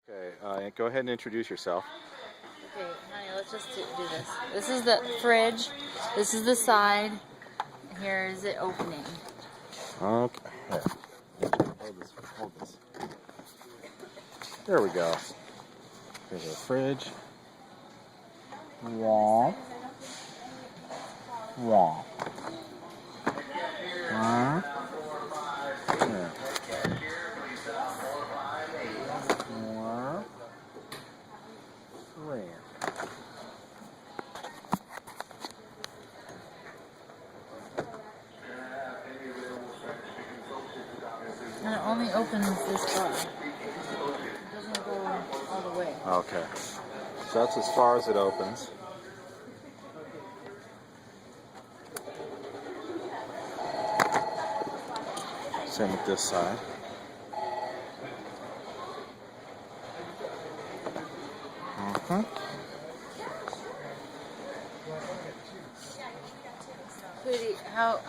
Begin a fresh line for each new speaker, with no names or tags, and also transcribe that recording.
Okay, go ahead and introduce yourself.
Okay, honey, let's just do this. This is the fridge. This is the side. Here is it opening.
Okay. Here. Hold this. There we go. Here's our fridge. Wah. Wah. Huh? There. Wah. Where?
And it only opens this far. It doesn't go all the way.
Okay. So that's as far as it opens. Same with this side.
Sweetie, how